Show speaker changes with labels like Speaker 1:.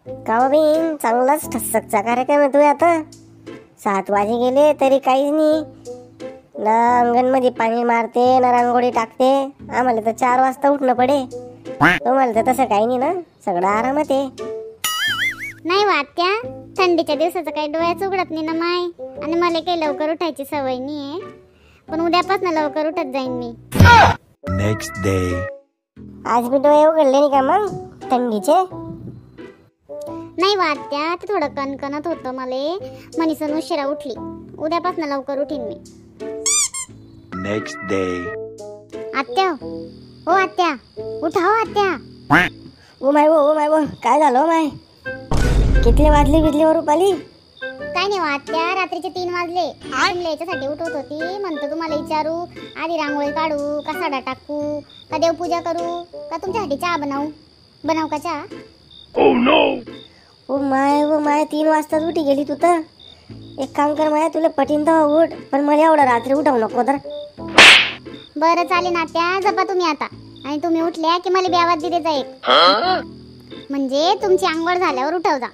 Speaker 1: का बीन चांगलाच ठसकचा कार्यक्रम आहे तू आता. 7 वाजे गेले तरी काहीच नाही. ना अंगणमध्ये पाणी मारते ना रांगोळी टाकते. आम्हाला तर 4 वाजता उठणं पडे. तुम्हाला तर तसं काही नाही ना, सगळं आरामात आहे.
Speaker 2: नाही वात्या, थंडीच्या दिवसाचं काही डोळ्याच उघडत नाही ना माय. आणि मला काही लवकर उठायची सवय नाहीये, पण उद्यापासून लवकर उठत जाईन मी.
Speaker 3: Next day.
Speaker 1: आज मी डोळे उघडले नाही का मग थंडीचे?
Speaker 2: नाही वात्या, ते थोडं कणकणत होतं मला, मनीसन उशिरा उठली. उद्यापासून लवकर उठीन मी.
Speaker 3: Next day.
Speaker 2: आत्या, हो आत्या, उठा हो आत्या.
Speaker 1: ओ माय वो काय झालं हो माय? किती वाजली बिजलीवर रुपाली?
Speaker 2: काय नाही वात्या, रात्रीचे 3 वाजले. तुम्हाला याच्यासाठी उठवत होती. म्हणतो तुम्हाला विचारू, आधी रांगोळी काढू का साडा टाकू का देवपूजा करू का तुमच्यासाठी चहा बनवू का चहा?
Speaker 1: ओ माय 3 वाजता उठी गेली तू तर. एक काम कर माया, तुला पटीन तर उठ, पण मला एवढं रात्री उठवू नको तर.
Speaker 2: बरं चालेल ना त्या, जपा तुम्ही आता. आणि तुम्ही उठल्या की मला ब्यावात दिले जा एक, म्हणजे तुमची आंघोळ झाल्यावर उठव जा.